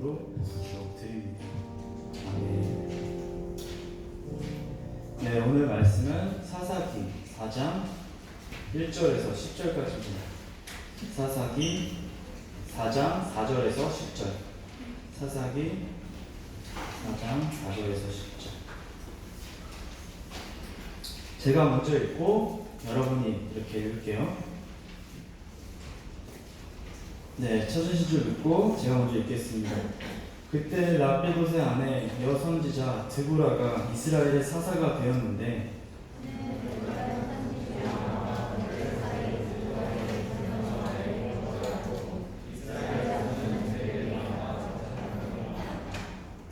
이름으로 기록드립니다. 아멘. 네, 오늘 말씀은 사사기 4장 1절에서 10절까지입니다. 사사기 4장 4절에서 10절. 사사기 4장 4절에서 10절. 제가 먼저 읽고 여러분이 이렇게 읽을게요. 네, 찾으신 줄 믿고 제가 먼저 읽겠습니다. 그때 랍비봇의 아내 여선지자 드보라가 이스라엘의 사사가 되었는데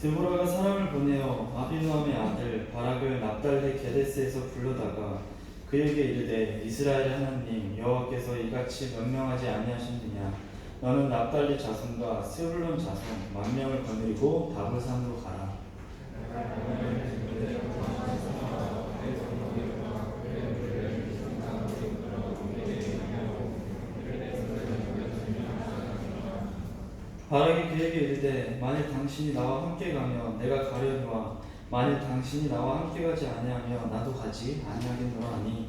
드보라가 사람을 보내어 아비노함의 아들 바락을 납달리 게데스에서 불러다가 그에게 이르되 이스라엘의 하나님 여호와께서 이같이 명령하지 아니하셨느냐 너는 납달리 자손과 스불론 자손 만 명을 거느리고 다볼산으로 가라. 바락이 그에게 이르되 만일 당신이 나와 함께 가면 내가 가려니와 만일 당신이 나와 함께 가지 아니하며 나도 가지 아니하겠노라 하니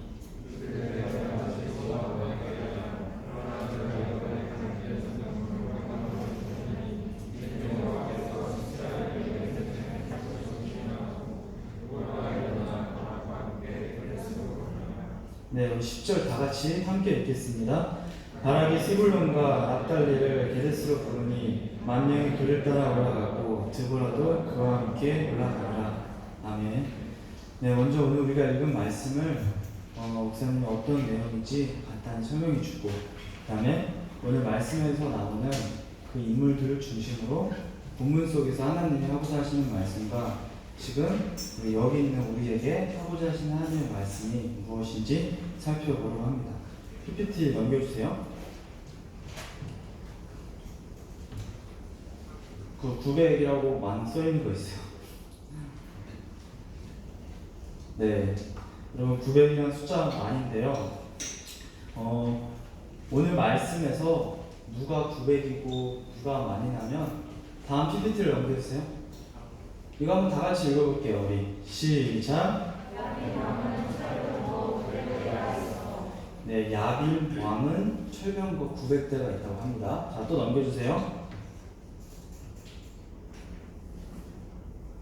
네, 우리 10절 다 같이 함께 읽겠습니다. 바락이 스불론과 납달리를 게데스로 부르니 만 명이 그를 따라 올라가고 드보라도 그와 함께 올라가라. 아멘. 네, 먼저 오늘 우리가 읽은 말씀을 목사님이 어떤 내용인지 간단히 설명해 주고 그 다음에 오늘 말씀에서 나오는 그 인물들을 중심으로 본문 속에서 하나님이 하고자 하시는 말씀과 지금 여기 있는 우리에게 하고자 하시는 하나님의 말씀이 무엇인지 살펴보려고 합니다. PPT 넘겨주세요. 그 900이라고 만 써있는 거 있어요. 네, 여러분 900이라는 숫자 만인데요. 오늘 말씀에서 누가 900이고 누가 만이냐면 다음 PPT를 넘겨주세요. 이거 한번 다 같이 읽어볼게요. 우리 시작. 네, 야빌 왕은 철병거 900대가 있다고 합니다. 자, 또 넘겨주세요.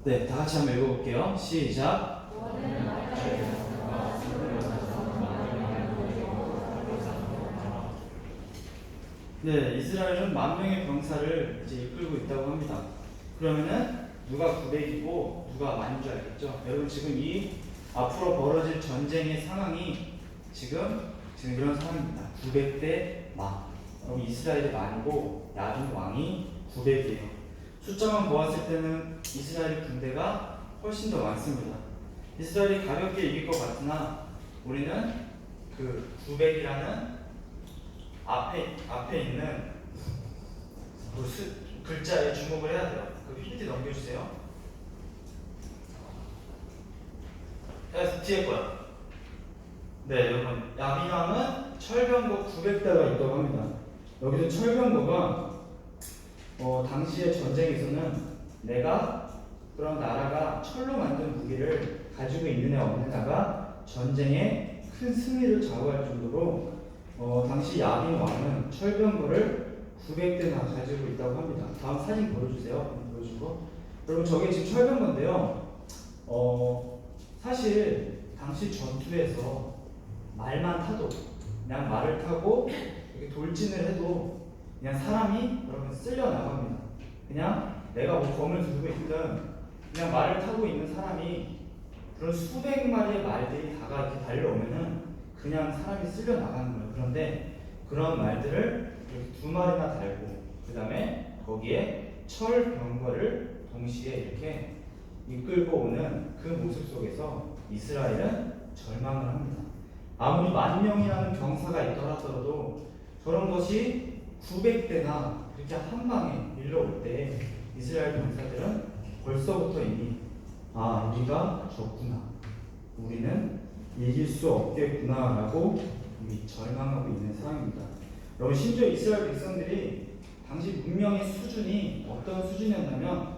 네, 다 같이 한번 읽어볼게요. 시작. 네, 이스라엘은 만 명의 병사를 이제 이끌고 있다고 합니다. 그러면은 누가 900이고 누가 만인 줄 알겠죠? 여러분 지금 이 앞으로 벌어질 전쟁의 상황이 지금 이런 상황입니다. 900대 만. 여러분 이스라엘이 만이고 야빈 왕이 900이에요. 숫자만 보았을 때는 이스라엘 군대가 훨씬 더 많습니다. 이스라엘이 가볍게 이길 것 같으나 우리는 그 900이라는 앞에 있는 그 글자에 주목을 해야 돼요. 그 PPT 넘겨주세요. 뒤에 거야. 네, 여러분 야빈왕은 철병거 900대가 있다고 합니다. 여기서 철병거가 당시의 전쟁에서는 내가 그런 나라가 철로 만든 무기를 가지고 있느냐 없느냐가 전쟁에 큰 승리를 좌우할 정도로 당시 야빈 왕은 철병거를 900대나 가지고 있다고 합니다. 다음 사진 보여주세요. 보여주고 여러분 저게 지금 철병거인데요. 사실 당시 전투에서 말만 타도 그냥 말을 타고 이렇게 돌진을 해도 그냥 사람이 여러분 쓸려 나갑니다. 그냥 내가 뭐 검을 들고 있든 그냥 말을 타고 있는 사람이 그런 수백 마리의 말들이 다가 이렇게 달려오면은 그냥 사람이 쓸려 나가는 거예요. 그런데 그런 말들을 이렇게 2마리나 달고 그 다음에 거기에 철 병거를 동시에 이렇게 이끌고 오는 그 모습 속에서 이스라엘은 절망을 합니다. 아무리 10,000명이라는 병사가 있더라 하더라도 저런 것이 900대나 이렇게 한 방에 밀려올 때 이스라엘 병사들은 벌써부터 이미 우리가 졌구나, 우리는 이길 수 없겠구나 라고 이미 절망하고 있는 상황입니다. 여러분 심지어 이스라엘 백성들이 당시 문명의 수준이 어떤 수준이었냐면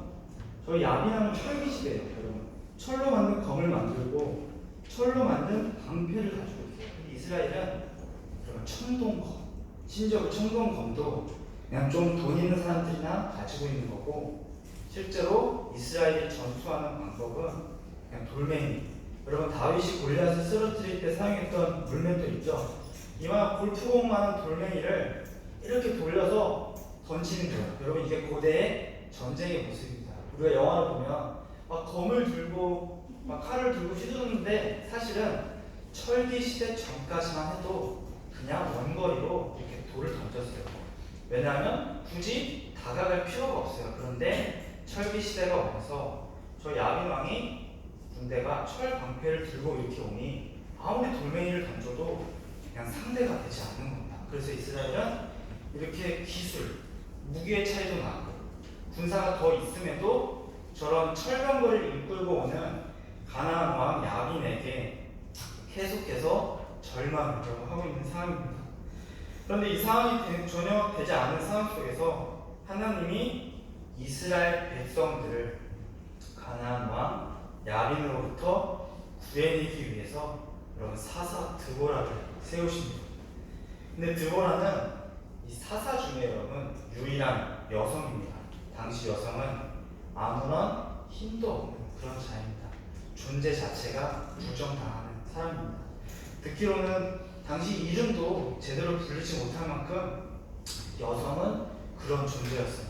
저희 야비나는 철기 시대예요, 여러분. 철로 만든 검을 만들고 철로 만든 방패를 가지고 있어요. 근데 이스라엘은 그런 청동검, 심지어 그 청동검도 그냥 좀 돈 있는 사람들이나 가지고 있는 거고, 실제로 이스라엘이 전투하는 방법은 그냥 돌멩이. 여러분 다윗이 골리앗을 쓰러뜨릴 때 사용했던 물맷돌 있죠? 이만 골프공만한 돌멩이를 이렇게 돌려서 던지는 거예요. 여러분 이게 고대의 전쟁의 모습입니다. 우리가 영화를 보면 막 검을 들고 막 칼을 들고 휘두르는데 사실은 철기 시대 전까지만 해도 그냥 원거리로 이렇게 돌을 던졌어요. 왜냐하면 굳이 다가갈 필요가 없어요. 그런데 철기 시대가 오면서 저 야빈 왕이 군대가 철 방패를 들고 이렇게 오니 아무리 돌멩이를 던져도 그냥 상대가 되지 않는 겁니다. 그래서 이스라엘은 이렇게 기술, 무기의 차이도 나고 군사가 더 있음에도 저런 철병거리를 이끌고 오는 가나안 왕 야빈에게 계속해서 절망을 하고 있는 상황입니다. 그런데 이 상황이 전혀 되지 않은 상황 속에서 하나님이 이스라엘 백성들을 가나안 왕 야빈으로부터 구해내기 위해서 여러분 사사 드보라를 세우십니다. 근데 드보라는 이 사사 중에 여러분 유일한 여성입니다. 당시 여성은 아무런 힘도 없는 그런 자입니다. 존재 자체가 부정당하는 사람입니다. 듣기로는 당시 이름도 제대로 부르지 못할 만큼 여성은 그런 존재였어요.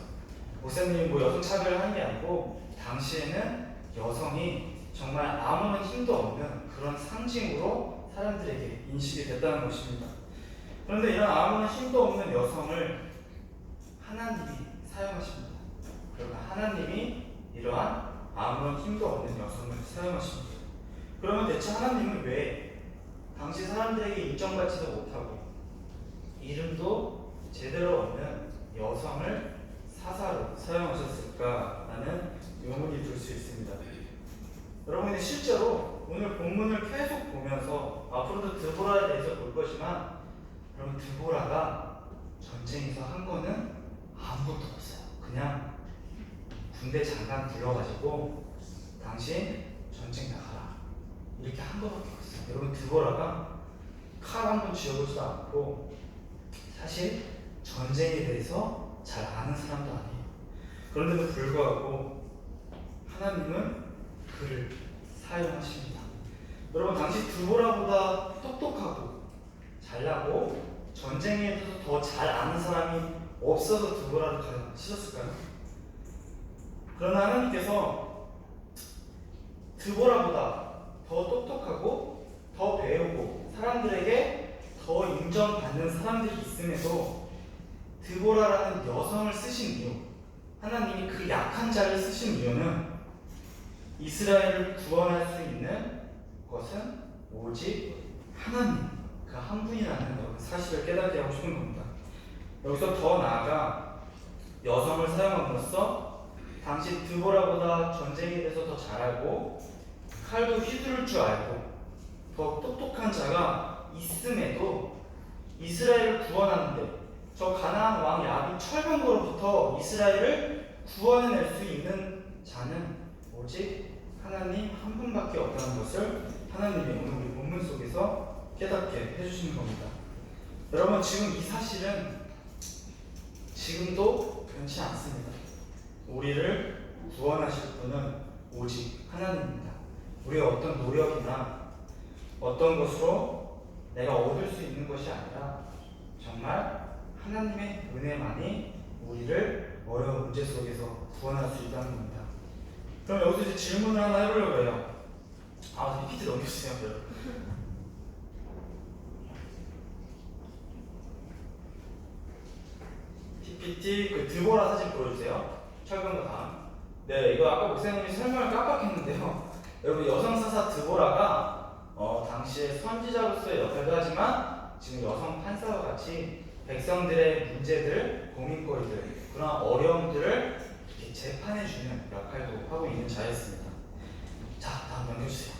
목사님이 뭐 여성 차별을 하는 게 아니고 당시에는 여성이 정말 아무런 힘도 없는 그런 상징으로 사람들에게 인식이 됐다는 것입니다. 그런데 이런 아무런 힘도 없는 여성을 하나님이 사용하십니다. 그러면 하나님이 이러한 아무런 힘도 없는 여성을 사용하십니다. 그러면 대체 하나님은 왜 당시 사람들에게 인정받지도 못하고 이름도 제대로 없는 여성을 사사로 사용하셨을까라는 의문이 들 수 있습니다. 여러분이 실제로 오늘 본문을 계속 보면서 앞으로도 드보라에 대해서 볼 거지만 여러분 드보라가 전쟁에서 한 거는 아무것도 없어요. 그냥 군대 장관 불러가지고 당신 전쟁 나가라 이렇게 한 거밖에 없어요. 여러분 드보라가 칼 한 번 쥐어보지도 않고 사실 전쟁에 대해서 잘 아는 사람도 아니에요. 그런데도 불구하고 하나님은 그를 사용하십니다. 여러분 당시 드보라보다 똑똑하고 잘나고 전쟁에 대해서 더 잘 아는 사람이 없어서 드보라를 가르치셨을까요? 그러나 하나님께서 드보라보다 더 똑똑하고 더 배우고 사람들에게 더 인정받는 사람들이 있음에도 드보라라는 여성을 쓰신 이유, 하나님이 그 약한 자를 쓰신 이유는 이스라엘을 구원할 수 있는 것은 오직 하나님, 그 한 분이라는 사실을 깨닫게 하고 싶은 겁니다. 여기서 더 나아가 여성을 사용함으로써 당시 드보라보다 전쟁에 대해서 더 잘 알고 칼도 휘두를 줄 알고 더 똑똑한 자가 있음에도 이스라엘을 구원하는데 저 가나안 왕 야빈 철병거로부터 이스라엘을 구원해낼 수 있는 자는 오직 하나님 한 분밖에 없다는 것을 하나님이 오늘 우리 본문 속에서 깨닫게 해주시는 겁니다. 여러분 지금 이 사실은 지금도 변치 않습니다. 우리를 구원하실 분은 오직 하나님입니다. 우리의 어떤 노력이나 어떤 것으로 내가 얻을 수 있는 것이 아니라 정말 하나님의 은혜만이 우리를 어려운 문제 속에서 구원할 수 있다는 겁니다. 그럼 여기서 이제 질문을 하나 해보려고 해요. PPT 넘겨주세요. PPT 그 드보라 사진 보여주세요. 철근과 다음. 네, 이거 아까 목사님이 설명을 깜빡했는데요. 여러분 여성 사사 드보라가 당시에 선지자로서의 역할도 하지만 지금 여성 판사와 같이 백성들의 문제들, 고민거리들, 그런 어려움들을 이렇게 재판해주는 역할도 하고 있는 자였습니다. 자, 다음 넘겨주세요.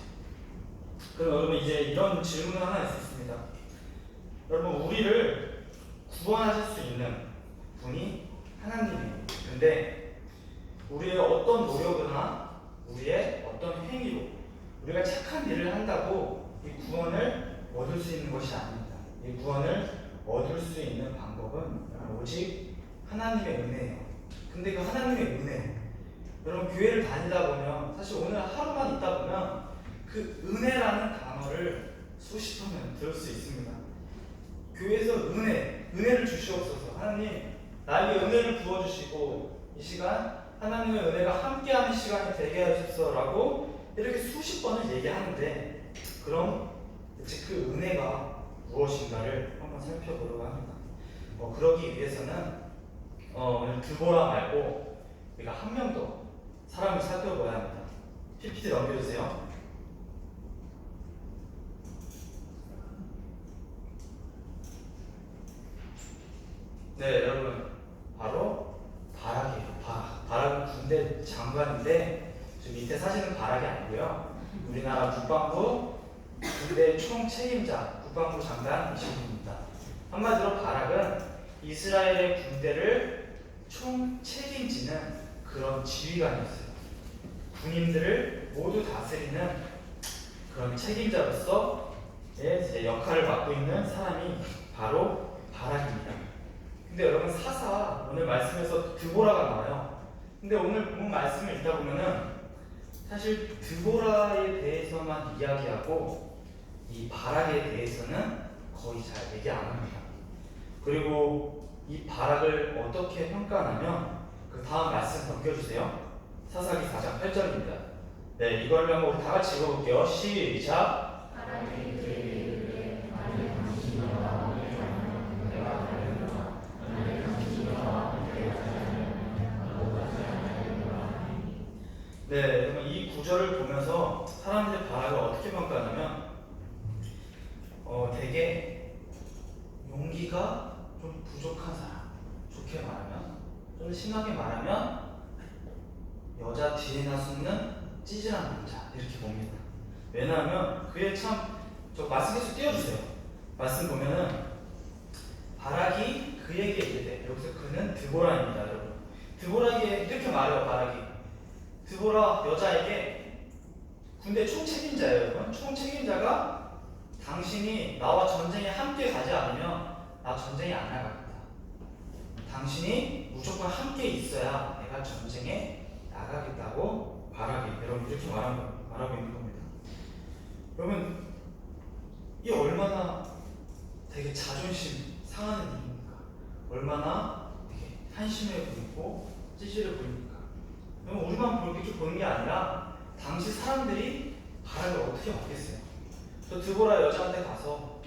그럼 여러분 이제 이런 질문을 하나 있습니다. 여러분 우리를 구원하실 수 있는 분이 하나님이에요. 근데 우리의 어떤 노력이나 우리의 어떤 행위로 우리가 착한 일을 한다고 이 구원을 얻을 수 있는 것이 아닙니다. 이 구원을 얻을 수 있는 방법은 오직 하나님의 은혜예요. 근데 그 하나님의 은혜, 여러분 교회를 다니다 보면 사실 오늘 하루만 있다 보면 그 은혜라는 단어를 수십 번은 들을 수 있습니다. 교회에서 은혜를 주시옵소서. 하나님 나에게 은혜를 부어주시고 이 시간 하나님의 은혜가 함께하는 시간이 되게 하소서라고 이렇게 수십 번을 얘기하는데, 그럼 대체 그 은혜가 무엇인가를 한번 살펴보려고 합니다. 그러기 위해서는 오늘 드보라 말고 우리가 한 명 더 사람을 살펴봐야 합니다. PPT 넘겨주세요. 네, 여러분 바로 바락이에요. 바락은 군대 장관인데 지금 밑에 사진은 바락이 아니고요. 우리나라 국방부 군대 총 책임자 국방부 장관이신 분입니다. 한마디로 바락은 이스라엘의 군대를 총 책임지는 그런 지휘관이었어요. 군인들을 모두 다스리는 그런 책임자로서의 제 역할을 맡고 있는 사람이 바로 바락입니다. 근데 여러분 오늘 말씀에서 드보라가 나와요. 근데 오늘 본 말씀을 읽다 보면은 사실 드보라에 대해서만 이야기하고 이 바락에 대해서는 거의 잘 얘기 안 합니다. 그리고 이 바락을 어떻게 평가하냐면 그 다음 말씀 넘겨주세요. 사사기 4장 8절입니다. 네, 이걸 한번 우리 다 같이 읽어볼게요. 시작. 네, 그러면 이 구절을 보면서 사람들의 바락을 어떻게 평가하냐면 되게 용기가 좀 부족한 사람, 좋게 말하면, 좀 심하게 말하면 여자 뒤에나 숨는 찌질한 남자, 이렇게 봅니다. 왜냐하면 그에 저 말씀 계속 띄워주세요. 말씀 보면은 바락이 그에게 이르되, 여기서 그는 드보라입니다. 여러분 드보라에게 이렇게 말해요. 바락이 드보라 여자에게, 군대 총책임자예요. 여러분 총책임자가 당신이 나와 전쟁에 함께 가지 않으면 나 전쟁에 안 나가겠다. 당신이 무조건 함께 있어야 내가 전쟁에 나가겠다고 바락이 여러분 이렇게 말하고 있는 겁니다. 여러분 이 얼마나 되게 자존심 상하는 일입니까? 얼마나 되게 한심해 보이고 찌질해 보입니까? 여러분 우리만 이렇게 보는 게 아니라 당시 사람들이 바락을 어떻게 받겠어요? 저 드보라 여자한테 가서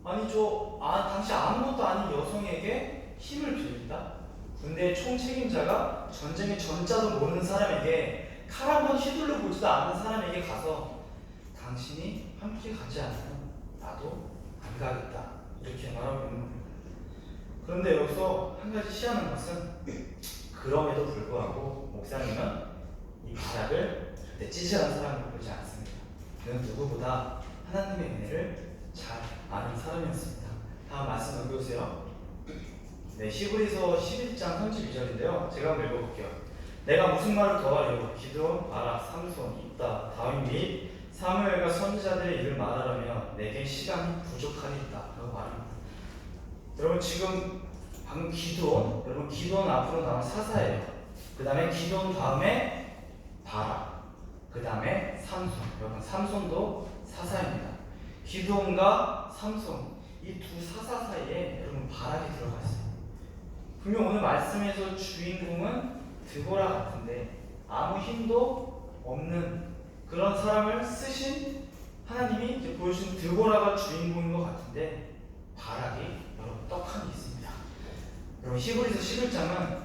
당시 아무것도 아닌 여성에게 힘을 빌린다? 군대의 총책임자가 전쟁의 전자도 모르는 사람에게 칼 한 번 휘둘러 보지도 않는 사람에게 가서 당신이 함께 가지 않으면 나도 안 가겠다, 이렇게 말하고 있는 겁니다. 그런데 여기서 한 가지 시하는 것은, 그럼에도 불구하고 목사님은 이 바락을 절대 찌질한 사람으로 보지 않습니다. 그는 누구보다 하나님의 은혜를 잘 아는 사람이었습니다. 다음 말씀 넘겨주세요. 네, 히브리서 11장 32절인데요. 제가 한번 읽어볼게요. 내가 무슨 말을 더하리요? 기드온, 바락, 삼손, 입다, 다윗 및 사무엘과 선지자들의 일을 말하려면 내게 시간이 부족하리이다 라고 말합니다. 여러분 지금 방금 기드온, 여러분 기드온 앞으로 나온 사사예요. 그 다음에 기드온 다음에 바락, 그 다음에 삼손. 여러분 삼손도 사사입니다. 기드온과 삼손, 이 두 사사 사이에 여러분 바락이 들어가 있어요. 분명 오늘 말씀에서 주인공은 드보라 같은데 아무 힘도 없는 그런 사람을 쓰신 하나님이 이제 보여주신 드보라가 주인공인 것 같은데, 바락이 여러분 떡하니 있습니다. 여러분 히브리서 11장은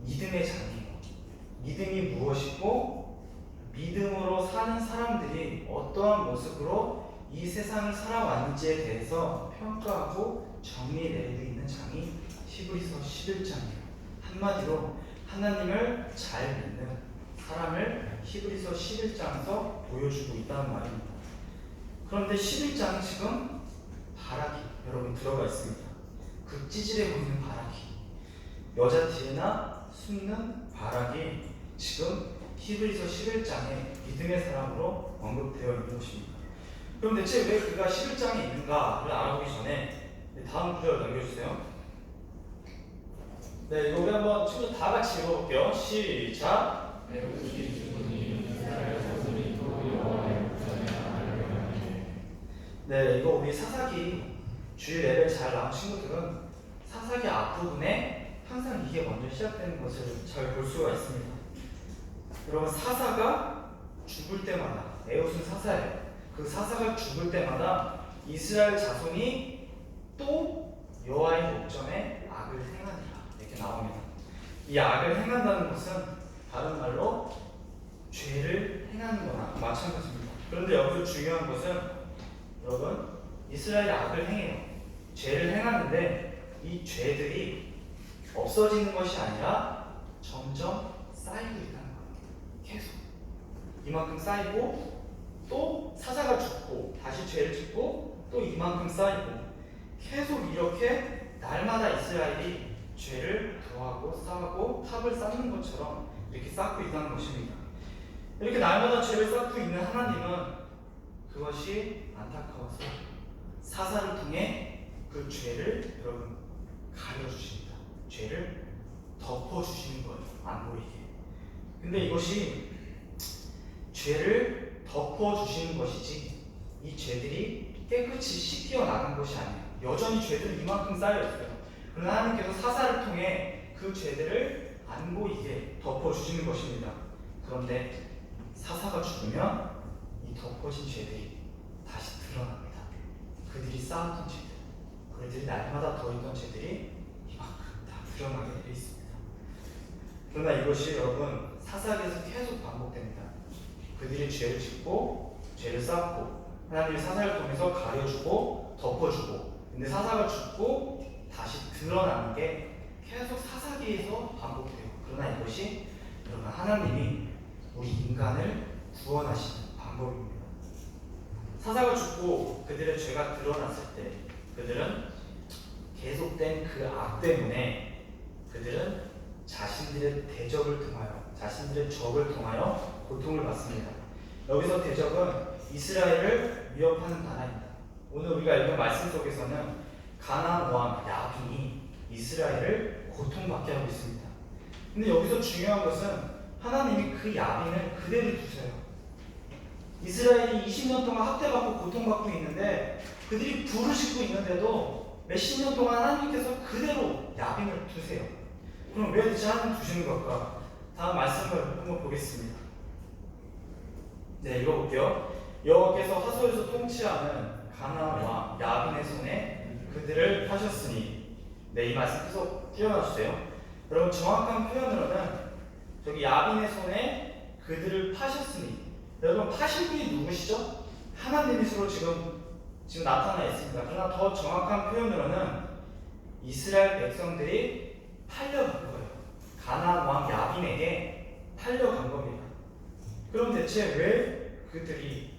믿음의 장이에요. 믿음이 무엇이고 믿음으로 사는 사람들이 어떠한 모습으로 이 세상을 살아왔는지에 대해서 평가하고 정리 내리고 있는 장이 히브리서 11장이에요. 한마디로 하나님을 잘 믿는 사람을 히브리서 11장에서 보여주고 있다는 말입니다. 그런데 11장은 지금 바락이 여러분 들어가 있습니다. 그 찌질해 보이는 바락이. 여자 뒤에나 숨는 바락이 지금 히브리서 11장에 믿음의 사람으로 언급되어 있는 것입니다. 그럼 대체 왜 그가 11장에 있는가를 알아보기 전에 다음 구절 넘겨주세요. 네, 이거 우리 한번 친구들 다 같이 읽어볼게요. 시작. 네, 이거 우리 사사기 주일 레벨 잘 나온 친구들은 사사기 앞부분에 항상 이게 먼저 시작되는 것을 잘 볼 수가 있습니다. 여러분, 사사가 죽을 때마다, 에웃은 사사예요. 그 사사가 죽을 때마다 이스라엘 자손이 또 여호와의 목전에 악을 행하니라 이렇게 나옵니다. 이 악을 행한다는 것은 다른 말로 죄를 행하는 거나 마찬가지입니다. 그런데 여기서 중요한 것은 여러분, 이스라엘이 악을 행해요. 죄를 행하는데 이 죄들이 없어지는 것이 아니라 점점 쌓이고 있다는 거예요. 계속 이만큼 쌓이고 또 사사가 죽고 다시 죄를 짓고 또 이만큼 쌓이고 계속 이렇게 날마다 이스라엘이 죄를 더하고 쌓고 탑을 쌓는 것처럼 이렇게 쌓고 있다는 것입니다. 이렇게 날마다 죄를 쌓고 있는 하나님은 그것이 안타까워서 사사를 통해 그 죄를 여러분 가려주십니다. 죄를 덮어주시는 거예요. 안 보이게. 근데 이것이 죄를 덮어주시는 것이지 이 죄들이 깨끗이 씻겨 나간 것이 아니에요. 여전히 죄들은 이만큼 쌓여있어요. 그러나 하나님께서 사사를 통해 그 죄들을 안 보이게 덮어주시는 것입니다. 그런데 사사가 죽으면 이 덮어진 죄들이 다시 드러납니다. 그들이 쌓았던 죄들, 그들이 날마다 더 있던 죄들이 이만큼 다 드러나게 되어 있습니다. 그러나 이것이 여러분 사사기에서 계속 반복됩니다. 그들이 죄를 짓고 죄를 쌓고 하나님이 사사를 통해서 가려주고 덮어주고, 근데 사사가 죽고 다시 드러나는 게 계속 사사기에서 반복돼요. 그러나 이것이 여러분 하나님이 우리 인간을 구원하시는 방법입니다. 사사가 죽고 그들의 죄가 드러났을 때 그들은 계속된 그 악 때문에 그들은 자신들의 대적을 통하여, 자신들의 적을 통하여 고통을 받습니다. 여기서 대적은 이스라엘을 위협하는 나라입니다. 오늘 우리가 읽은 말씀 속에서는 가나안 왕 야빈이 이스라엘을 고통받게 하고 있습니다. 근데 여기서 중요한 것은 하나님이 그 야빈을 그대로 두세요. 이스라엘이 20년 동안 학대받고 고통받고 있는데 그들이 불을 싣고 있는데도 몇십 년 동안 하나님께서 그대로 야빈을 두세요. 그럼 왜 대체 하나님 두시는 걸까? 다음 말씀을 한번 보겠습니다. 네, 읽어볼게요. 여호와께서 하솔에서 통치하는 가나안 왕 야빈의 손에 그들을 파셨으니. 네, 이 말씀 계속 띄워놔주세요. 여러분, 정확한 표현으로는 저기 야빈의 손에 그들을 파셨으니, 여러분 파신 분이 누구시죠? 하나님이 서로 지금 나타나 있습니다. 그러나 더 정확한 표현으로는 이스라엘 백성들이 팔려간 거예요. 가나안 왕 야빈에게 팔려간 겁니다. 그럼 대체 왜 그들이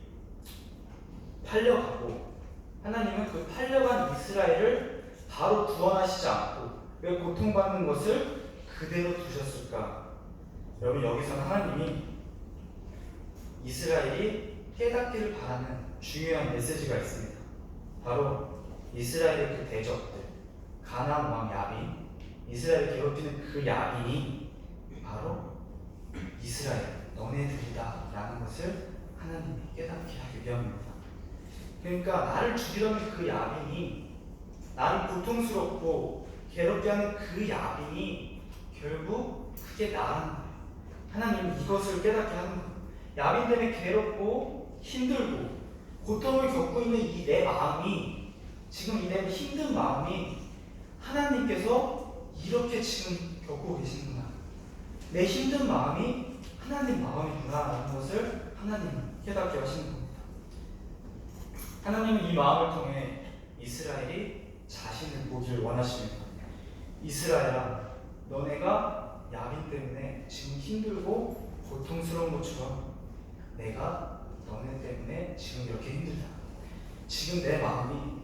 팔려가고 하나님은 그 팔려간 이스라엘을 바로 구원하시지 않고 왜 고통받는 것을 그대로 두셨을까? 여러분, 여기서는 하나님이 이스라엘이 깨닫기를 바라는 중요한 메시지가 있습니다. 바로 이스라엘의 그 대적들, 가나안 왕 야빈, 이스라엘을 괴롭히는 그 야빈이 바로 이스라엘, 너네들이다 라는 것을 하나님이 깨닫게 하기 위함입니다. 그러니까 나를 죽이려는 그 야빈이, 나를 고통스럽고 괴롭게 하는 그 야빈이 결국 그게 나라는 거예요. 하나님은 이것을 깨닫게 하는 거예요. 야빈 때문에 괴롭고 힘들고 고통을 겪고 있는 이 내 마음이, 지금 이 내 힘든 마음이 하나님께서 이렇게 지금 겪고 계시는구나, 내 힘든 마음이 하나님 마음이구나 라는 것을 하나님은 깨닫게 하시는 겁니다. 하나님은 이 마음을 통해 이스라엘이 자신을 보기를 원하십니다. 이스라엘아, 너네가 야빈 때문에 지금 힘들고 고통스러운 것처럼 내가 너네 때문에 지금 이렇게 힘들다. 지금 내 마음이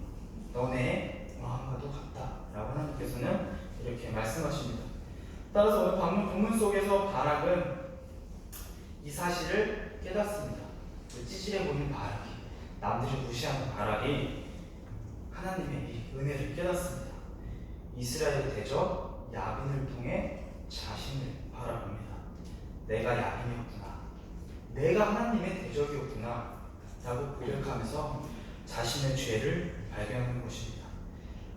너네의 마음과도 같다 라고 하나님께서는 이렇게 말씀하십니다. 따라서 오늘 본문 속에서 바락은 이 사실을 깨닫습니다. 찌질해 보이는 바락이, 남들이 무시하는 바락이 하나님의 이 은혜를 깨닫습니다. 이스라엘 대적 야빈을 통해 자신을 바라봅니다. 내가 야빈이었구나, 내가 하나님의 대적이었구나 라고 고백하면서 자신의 죄를 발견하는 것입니다.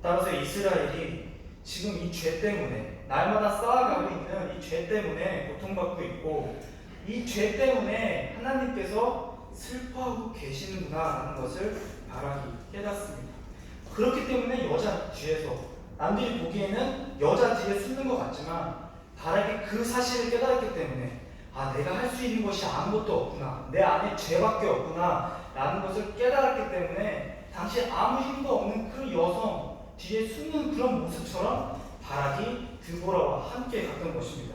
따라서 이스라엘이 지금 이 죄 때문에 날마다 쌓아가고 있는 이 죄 때문에 고통받고 있고, 이 죄 때문에 하나님께서 슬퍼하고 계시는구나 라는 것을 바락이 깨닫습니다. 그렇기 때문에 여자 뒤에서, 남들이 보기에는 여자 뒤에 숨는 것 같지만 바락이 그 사실을 깨달았기 때문에 내가 할 수 있는 것이 아무것도 없구나, 내 안에 죄밖에 없구나 라는 것을 깨달았기 때문에 당시 아무 힘도 없는 그 여성 뒤에 숨는 그런 모습처럼 바락이 드보라와 함께 갔던 것입니다.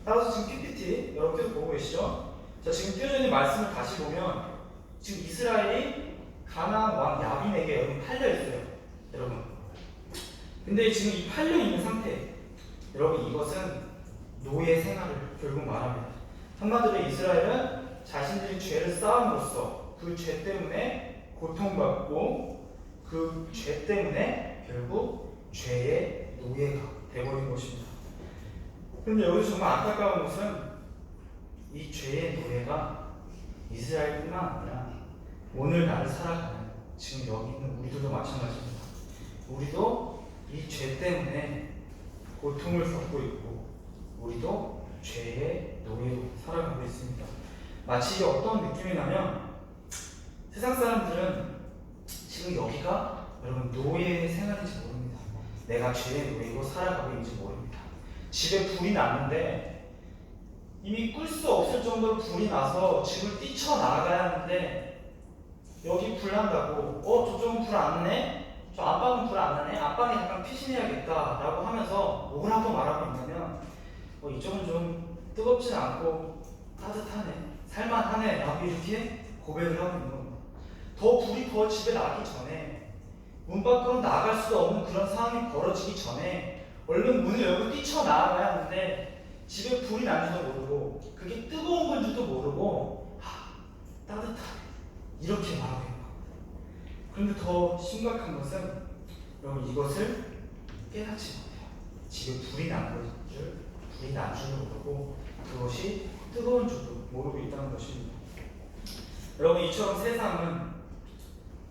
따라서 지금 PPT 여러분께서 보고 계시죠? 자, 지금 띄워져 있는 말씀을 다시 보면 지금 이스라엘이 가나안 왕 야빈에게 여러분 팔려 있어요. 여러분. 근데 지금 이 팔려 있는 상태, 여러분 이것은 노예 생활을 결국 말합니다. 한마디로 이스라엘은 자신들이 죄를 쌓음으로써 그 죄 때문에 고통받고 그 죄 때문에 결국 죄의 노예가 되어버린 것입니다. 그런데 여기서 정말 안타까운 것은 이 죄의 노예가 이스라엘뿐만 아니라 오늘날 살아가는 지금 여기 있는 우리들도 마찬가지입니다. 우리도 이 죄 때문에 고통을 겪고 있고 우리도 죄의 노예로 살아가고 있습니다. 마치 이게 어떤 느낌이 나면 세상 사람들은 지금 여기가 여러분 노예의 생활인지 모릅니다. 내가 죄의 노예로 살아가고 있는지 모릅니다. 집에 불이 났는데 이미 끌 수 없을 정도로 불이 나서 집을 뛰쳐나가야 하는데 여기 불 난다고 저쪽은 불 안 나네? 저 안방은 불 안 나네? 안방에 잠깐 피신해야겠다 라고 하면서 뭐라고 말하고 있냐면 이쪽은 좀 뜨겁진 않고 따뜻하네, 살만하네 라고 이렇게 고백을 하고 있는 겁니다. 불이 더 집에 나기 전에, 문 밖으로 나갈 수 없는 그런 상황이 벌어지기 전에 얼른 문을 열고 뛰쳐나가야 하는데 집에 불이 난지도 모르고 그게 뜨거운 건지도 모르고 따뜻하네 이렇게 말하고 있는 겁니다. 그런데 더 심각한 것은 여러분 이것을 깨닫지 못해요. 집에 불이 난 줄도 모르고 그것이 뜨거운 줄도 모르고 있다는 것입니다. 여러분 이처럼 세상은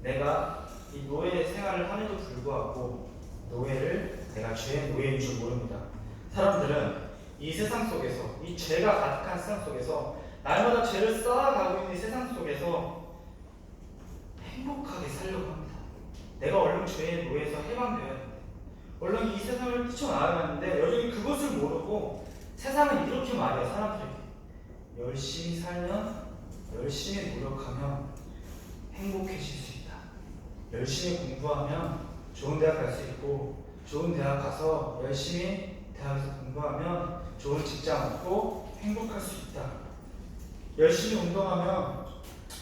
내가 이 노예 생활을 함에도 불구하고 내가 죄의 노예인 줄 모릅니다. 사람들은 이 세상 속에서, 이 죄가 가득한 세상 속에서, 날마다 죄를 쌓아가고 있는 이 세상 속에서 행복하게 살려고 합니다. 내가 얼른 죄의 노예에서 해방되어야 합니다. 얼른 이 세상을 뛰쳐나가야 하는데 여전히 그것을 모르고 세상은 이렇게 말해요. 사람들에게 열심히 살면, 열심히 노력하면 행복해질 수 있다. 열심히 공부하면 좋은 대학 갈 수 있고, 좋은 대학 가서 열심히 대학에서 공부하면 좋은 직장 얻고 행복할 수 있다. 열심히 운동하면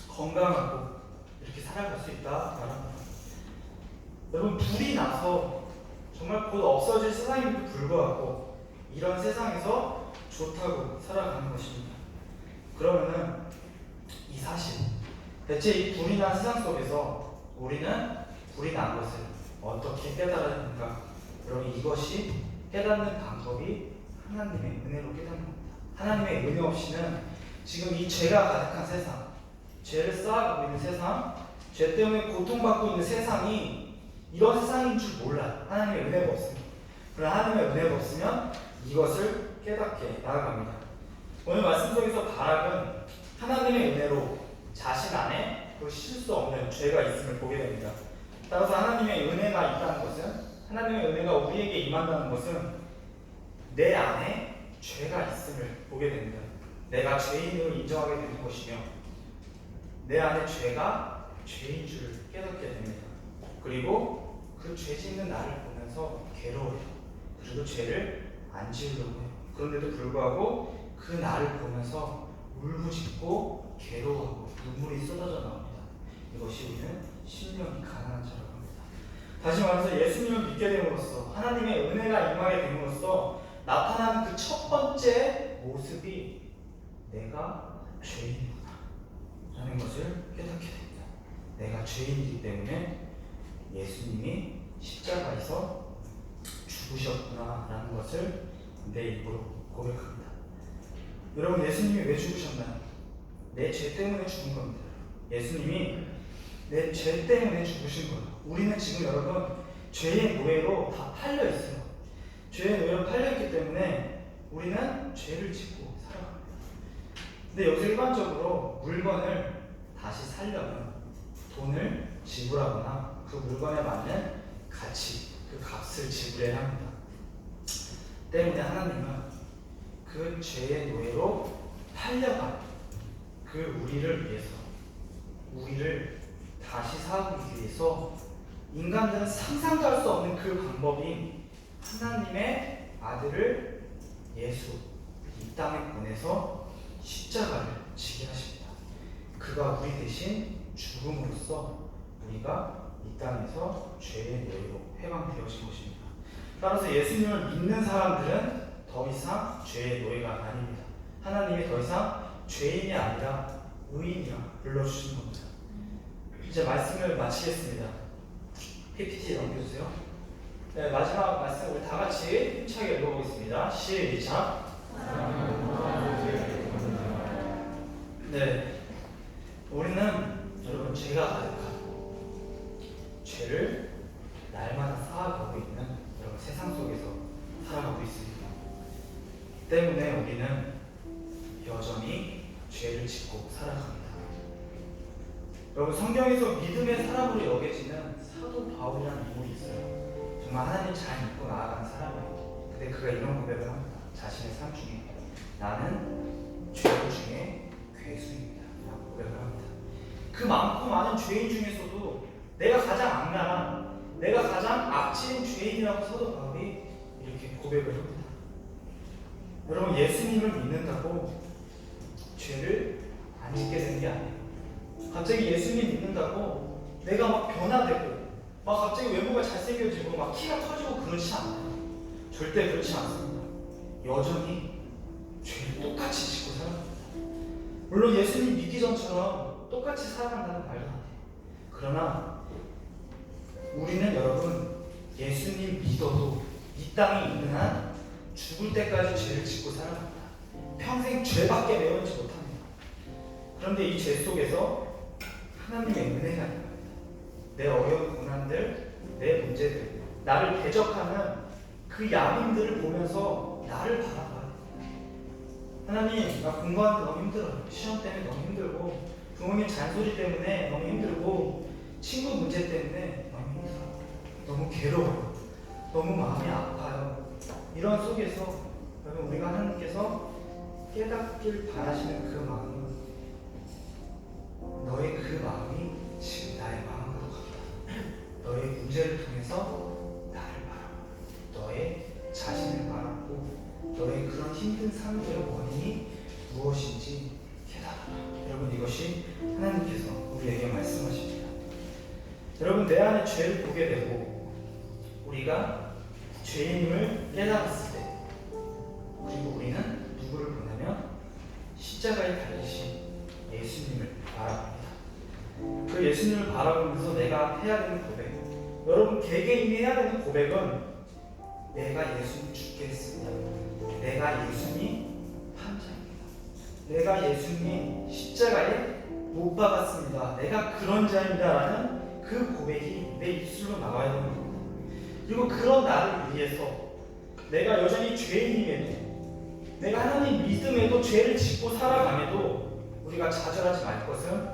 건강하고 이렇게 살아갈 수 있다 말합니다. 여러분 불이 나서 정말 곧 없어질 세상임에도 불구하고 이런 세상에서 좋다고 살아가는 것입니다. 그러면은 이 사실, 대체 이 불이 난 세상 속에서 우리는 불이 난 것을 어떻게 깨달아야 하는가? 여러분 이것이 깨닫는 방법이 하나님의 은혜로 깨닫는 겁니다. 하나님의 은혜 없이는 지금 이 죄가 가득한 세상, 죄를 쌓아가고 있는 세상, 죄 때문에 고통받고 있는 세상이 이런 세상인 줄 몰라요. 하나님의 은혜가 없습니다. 그러나 하나님의 은혜가 없으면 이것을 깨닫게 나아갑니다. 오늘 말씀 속에서 바락은 하나님의 은혜로 자신 안에 그 실수 없는 죄가 있음을 보게 됩니다. 따라서 하나님의 은혜가 있다는 것은, 하나님의 은혜가 우리에게 임한다는 것은 내 안에 죄가 있음을 보게 됩니다. 내가 죄인으로 인정하게 되는 것이며 내 안에 죄가 죄인 줄을 깨닫게 됩니다. 그리고 그 죄 짓는 나를 보면서 괴로워해요. 그리고 죄를 안 지으려고 해요. 그런데도 불구하고 그 나를 보면서 울부짖고 괴로워하고 눈물이 쏟아져 나옵니다. 이것이 우리는 심령이 가난한 자라고 합니다. 다시 말해서 예수님을 믿게 됨으로써, 하나님의 은혜가 임하게 됨으로써 나타나는 그 첫 번째 모습이 내가 죄인이구나 라는 것을 깨닫게 됩니다. 내가 죄인이기 때문에 예수님이 십자가에서 죽으셨구나 라는 것을 내 입으로 고백합니다. 여러분, 예수님이 왜 죽으셨나요? 내 죄 때문에 죽은 겁니다. 예수님이 내 죄 때문에 죽으신 거예요. 우리는 지금 여러분 죄의 노예로 다 팔려 있어요. 죄의 노예로 팔려있기 때문에 우리는 죄를 짓고 살아갑니다. 근데 여기서 일반적으로 물건을 다시 살려면 돈을 지불하거나 그 물건에 맞는 가치, 그 값을 지불해야 합니다. 때문에 하나님은 그 죄의 노예로 팔려간 그 우리를 위해서, 우리를 다시 사기 위해서 인간들은 상상도 할 수 없는 그 방법인 하나님의 아들을 예수 이 땅에 보내서 십자가를 지게 하십니다. 그가 우리 대신 죽음으로써 우리가 이 땅에서 죄의 노예로 해방되어진 것입니다. 따라서 예수님을 믿는 사람들은 더 이상 죄의 노예가 아닙니다. 하나님이 더 이상 죄인이 아니라 의인이라 불러주신 겁니다. 이제 말씀을 마치겠습니다. PPT 넘겨주세요. 네, 마지막 말씀 우리 다 같이 힘차게 읽어보겠습니다. 시작. 네, 우리는 여러분 죄가 가득하고 죄를 날마다 쌓아가고 있는 여러분 세상 속에서 살아가고 있습니다. 때문에 우리는 여전히 죄를 짓고 살아갑니다. 여러분, 성경에서 믿음의 사람으로 여겨지는 사도 바울이라는 인물이 있어요. 정말 하나님 잘 믿고 나아가는 사람이에요. 근데 그가 이런 고백을 합니다. 자신의 삶 중에 나는 죄인 중에 괴수입니다 라고 고백을 합니다. 그 많고 많은 죄인 중에서도 내가 가장 악랄한, 내가 가장 악질인 죄인이라고 사도 바울이 이렇게 고백을 합니다. 여러분, 예수님을 믿는다고 죄를 안 짓게 되는 게 아니에요. 갑자기 예수님 믿는다고 내가 막 변화되고 막 갑자기 외모가 잘생겨지고 막 키가 커지고 그렇지 않아요. 절대 그렇지 않습니다. 여전히 죄를 똑같이 짓고 살아갑니다. 물론 예수님 믿기 전처럼 똑같이 살아간다는 말도 안 돼요. 그러나 우리는 여러분 예수님 믿어도 이 땅에 있는 한 죽을 때까지 죄를 짓고 살아갑니다. 평생 죄밖에 메워지 못합니다. 그런데 이 죄 속에서 하나님의 은혜가 있는 겁니다. 내 어려운 고난들, 내 문제들, 나를 대적하는 그 야민들을 보면서 나를 바라봐야 됩니다. 하나님, 나 공부하는데 너무 힘들어요. 시험 때문에 너무 힘들고, 부모님 잔소리 때문에 너무 힘들고, 친구 문제 때문에 너무 힘들어요. 너무 괴로워요. 너무 마음이 아파요. 이런 속에서 여러분 우리가 하나님께서 깨닫길 바라시는 그 마음은 너의 그 마음이 지금 나의 마음으로 같다. 너의 문제를 통해서 나를 바라보고 너의 자신을 바라보고 너의 그런 힘든 삶의 원인이 무엇인지 깨달아라. 여러분, 이것이 하나님께서 우리에게 말씀하십니다. 여러분, 내 안에 죄를 보게 되고 우리가 죄인임을 깨달았을 때, 그리고 우리는 누구를 보냐면 십자가에 달리신 예수님을 바라봅니다. 그 예수님을 바라보면서 내가 해야 되는 고백, 여러분 개개인이 해야 되는 고백은 내가 예수님 죽게 했습니다. 내가 예수님 환자입니다. 내가 예수님 십자가에 못 박았습니다. 내가 그런 자입니다 라는 그 고백이 내 입술로 나와야 되는 겁니다. 그리고 그런 나를 위해서 내가 여전히 죄인임에도, 내가 하나님 믿음에도 죄를 짓고 살아감에도 우리가 좌절하지 말 것은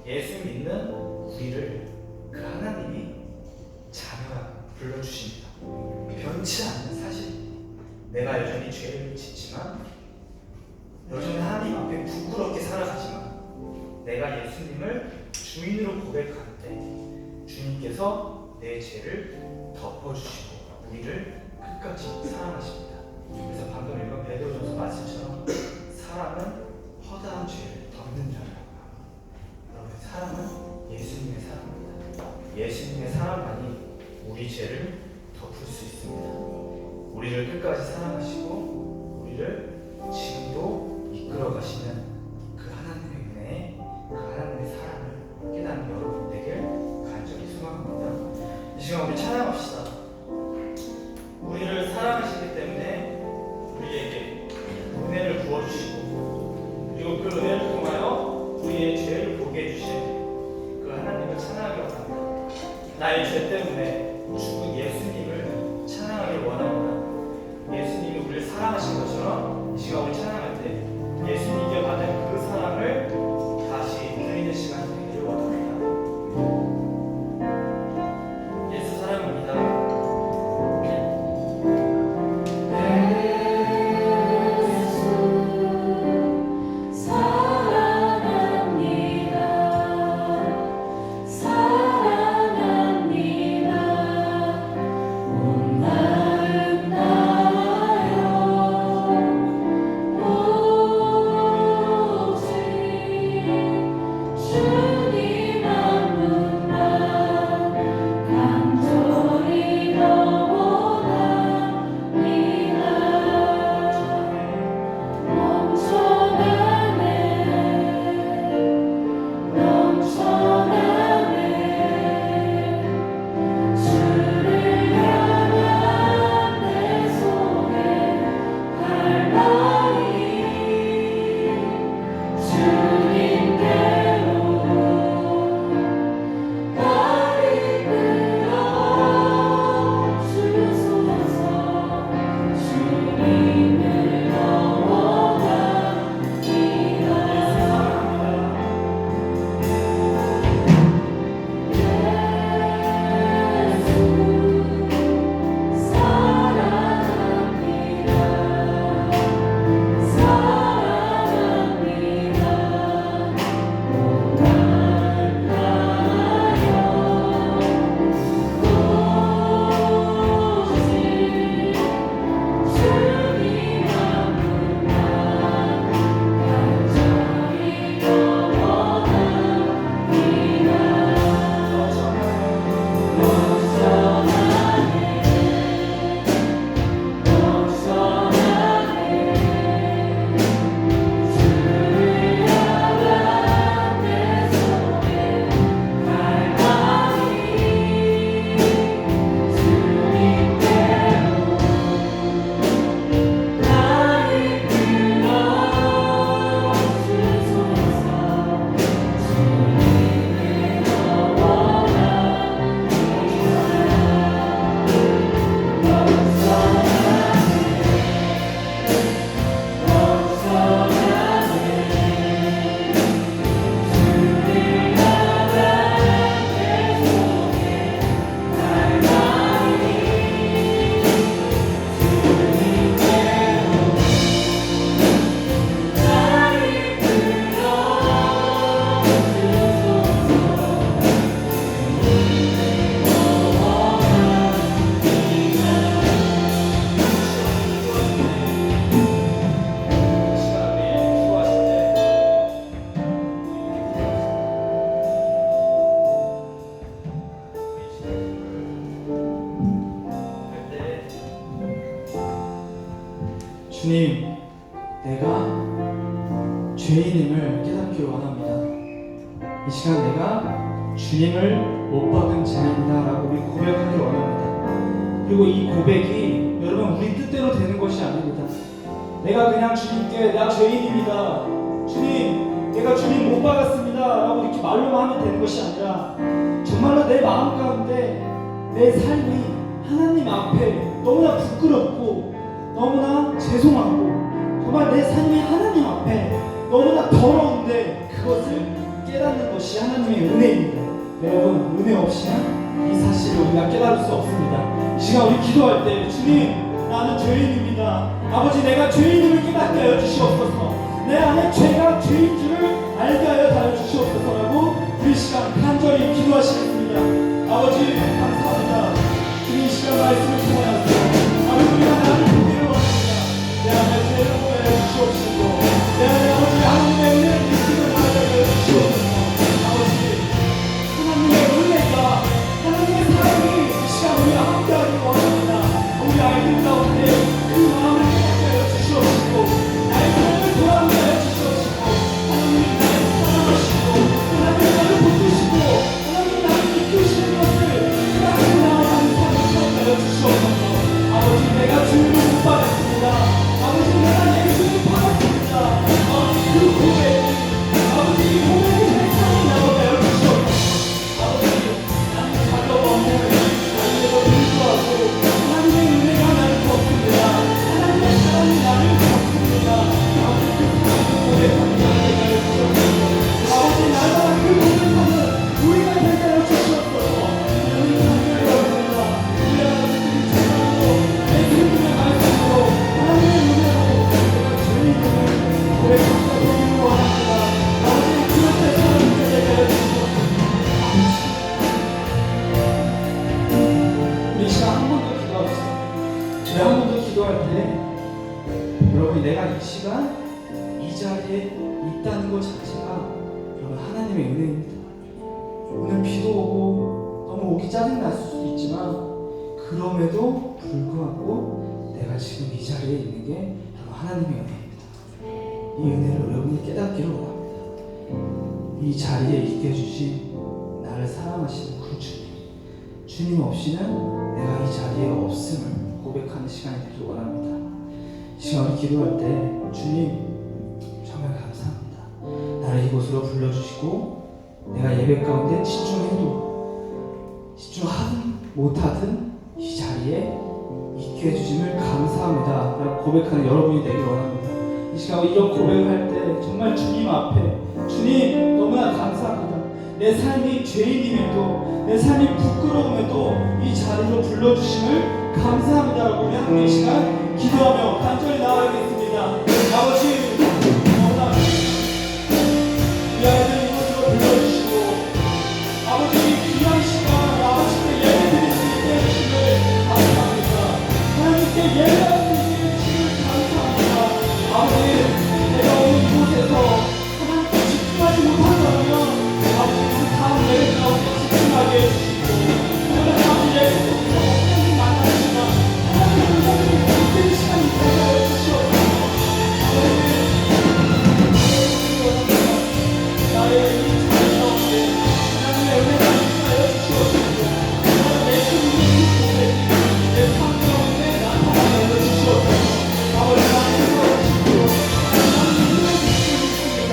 예수 믿는 우리를 그 하나님이 자녀라고 불러주십니다. 변치 않는 사실입니다. 내가 여전히 죄를 짓지만, 여전히 하나님 앞에 부끄럽게 살아가지만, 내가 예수님을 주인으로 고백할 때 주님께서 내 죄를 덮어주시고 우리를 끝까지 사랑하십니다. 그래서 방금 읽은 베드로전서 말씀처럼 사랑은 허다한 죄를 덮는 자라고 합니다. 여러분, 사랑은 예수님의 사랑입니다. 예수님의 사랑만이 우리 죄를 덮을 수 있습니다. 우리 우리를 끝까지 사랑하시고 우리를 지금도 이끌어 가시는 그 하나님의 은혜, 그 하나님의 사랑을 깨닫는 여러분 되길 간절히 소망합니다. 이 시간 우리 찬양합시다. 우리를 사랑하시기 때문에 우리에게 은혜를 부어주시고 그리고 그 은혜를 통하여 우리의 죄를 보게 해주신 그 하나님을 찬양하기 원합니다. 나의 죄 때문에 죽은 예수님을 찬양하길 원합니다. 예수님이 우리를 사랑하신 것처럼 이 시간 우리 찬양할 때 예수님께 받은 그 사랑을 다시 누리는 시간이 되기를 원합니다. 예수 사랑합니다. 주님, 내가 죄인임을 깨닫기를 원합니다. 이 시간 내가 주님을 못 박은 자입니다 라고 우리 고백하기를 원합니다. 그리고 이 고백이 여러분 우리 뜻대로 되는 것이 아닙니다. 내가 그냥 주님께 나 죄인입니다, 주님 내가 주님 못 박았습니다 라고 이렇게 말로만 하면 되는 것이 아니라 정말로 내 마음 가운데 내 삶이 하나님 앞에 너무나 부끄럽고 너무나 죄송하고 정말 내 삶이 하나님 앞에 너무나 더러운데 그것을 깨닫는 것이 하나님의 은혜입니다. 여러분, 은혜 없이는 이 사실을 우리가 깨달을 수 없습니다. 이 시간 우리 기도할 때 주님, 나는 죄인입니다. 아버지, 내가 죄인임을 깨닫게 하여 주시옵소서. 내 안에 죄가 죄인 줄을 알게 하여 주시옵소서라고 우리 시간 간절히 기도하시겠습니다. 아버지, 감사합니다. 주님, 이 시간 말씀을 통하여서 아버지, 우리가 하나님 보기를 원합니다. 내 안에 죄를 보여 주시옵시고 내 안에 아버지 하나님의 은혜를 믿음을 하여 주시옵소서. 아버지, 하나님의 은혜가 하나님의 사랑이 이 시간 우리와 함께하기를 원합니다. 우리 아이들 가운데 자리에 있다는 것 자체가 여러분 하나님의 은혜입니다. 오늘 비도 오고 너무 오기 짜증날 수도 있지만 그럼에도 불구하고 내가 지금 이 자리에 있는 게 여러분 하나님의 은혜입니다. 이 은혜를 여러분이 깨닫기를 원합니다. 이 자리에 있게 해주신 나를 사랑하시는 그 주님 없이는 내가 이 자리에 없음을 고백하는 시간이 되길 원합니다. 이 시간 우리 기도할 때 주님 정말 감사합니다. 나를 이곳으로 불러주시고 내가 예배 가운데 집중하든 못하든 이 자리에 있게 해주심을 감사합니다 라고 고백하는 여러분이 되길 원합니다. 이 시간 이런 고백을 할 때 정말 주님 앞에 주님 너무나 감사합니다. 내 삶이 죄인임에도 내 삶이 부끄러움에도 이 자리로 불러주심을 감사합니다라고 우리 함께 이 시간 기도하며 간절히 나아가겠습니다. 아버지 너무나 이 아이들 이곳으로 불러주시고 아버지 귀한 시간 아버지께 예배드릴 수 있게 해주심을 감사합니다. 하나님께 예배할 수 있게 해주심을 감사합니다. 아버지 내가 오늘 이곳에서 하나님께 집중하지 못한다면 아버지 우리 다음 예배 가운데 집중하게 해주시고 오늘 다음 예배 속에서 하나님 만나시면 하나님의 은혜를 느끼는 시간이 되게 해주시옵소서. 나의 이 자리 가운데 하나님의 은혜가 임하여 주시옵소서. 내 주님의 고백이 내 삶 가운데 나타나게 해주시옵소서. 아버지 나의 세워주시고 하나님 은혜 주시고 있습니다.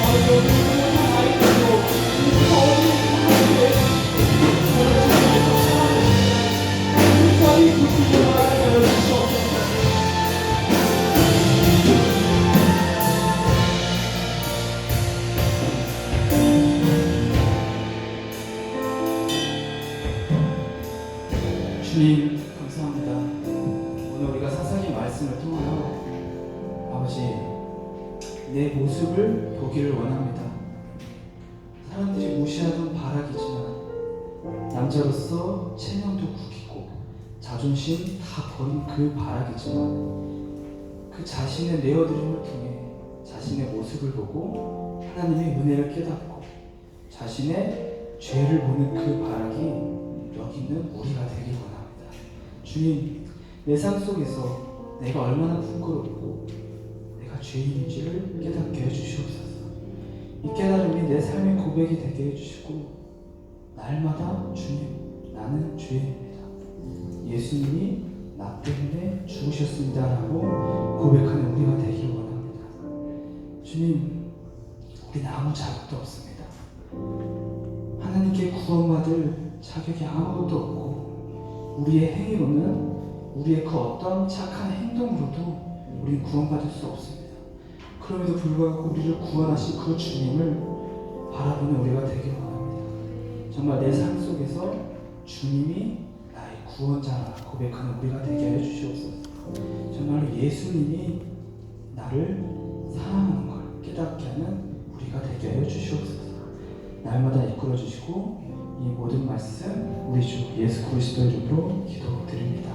아버지 오늘 부족한 아이들도 우리 어린 하나님의 저를 주님께서 사랑해주시고 이 자리 굳게 나아가게 하여 주시옵소서. 주님 감사합니다. 오늘 우리가 사사기 말씀을 통하여 아버지 내 모습을 보기를 원합니다. 사람들이 무시하던 바라기지만 남자로서 체면도 구기고 자존심 다 버린 그 바라기지만 그 자신의 내어드림을 통해 자신의 모습을 보고 하나님의 은혜를 깨닫고 자신의 죄를 보는 그 바라기 여기 있는 우리가 되길 원합니다. 주님, 내 삶 속에서 내가 얼마나 부끄럽고 내가 죄인인지를 깨닫게 해주시옵소서. 이 깨달음이 내 삶의 고백이 되게 해주시고 날마다 주님, 나는 죄인입니다. 예수님이 나 때문에 죽으셨습니다라고 고백하는 우리가 되길 원합니다. 주님, 우리는 아무 자격도 없습니다. 하나님께 구원받을 자격이 아무것도 없고 우리의 행위로는 우리의 그 어떤 착한 행동으로도 우리는 구원받을 수 없습니다. 그럼에도 불구하고 우리를 구원하신 그 주님을 바라보는 우리가 되길 원합니다. 정말 내 삶 속에서 주님이 나의 구원자라 고백하는 우리가 되게 하여 주시옵소서. 정말로 예수님이 나를 사랑하는 걸 깨닫게 하는 우리가 되게 하여 주시옵소서. 날마다 이끌어 주시고 이 모든 말씀 우리 주 예수 그리스도의 이름으로 기도드립니다.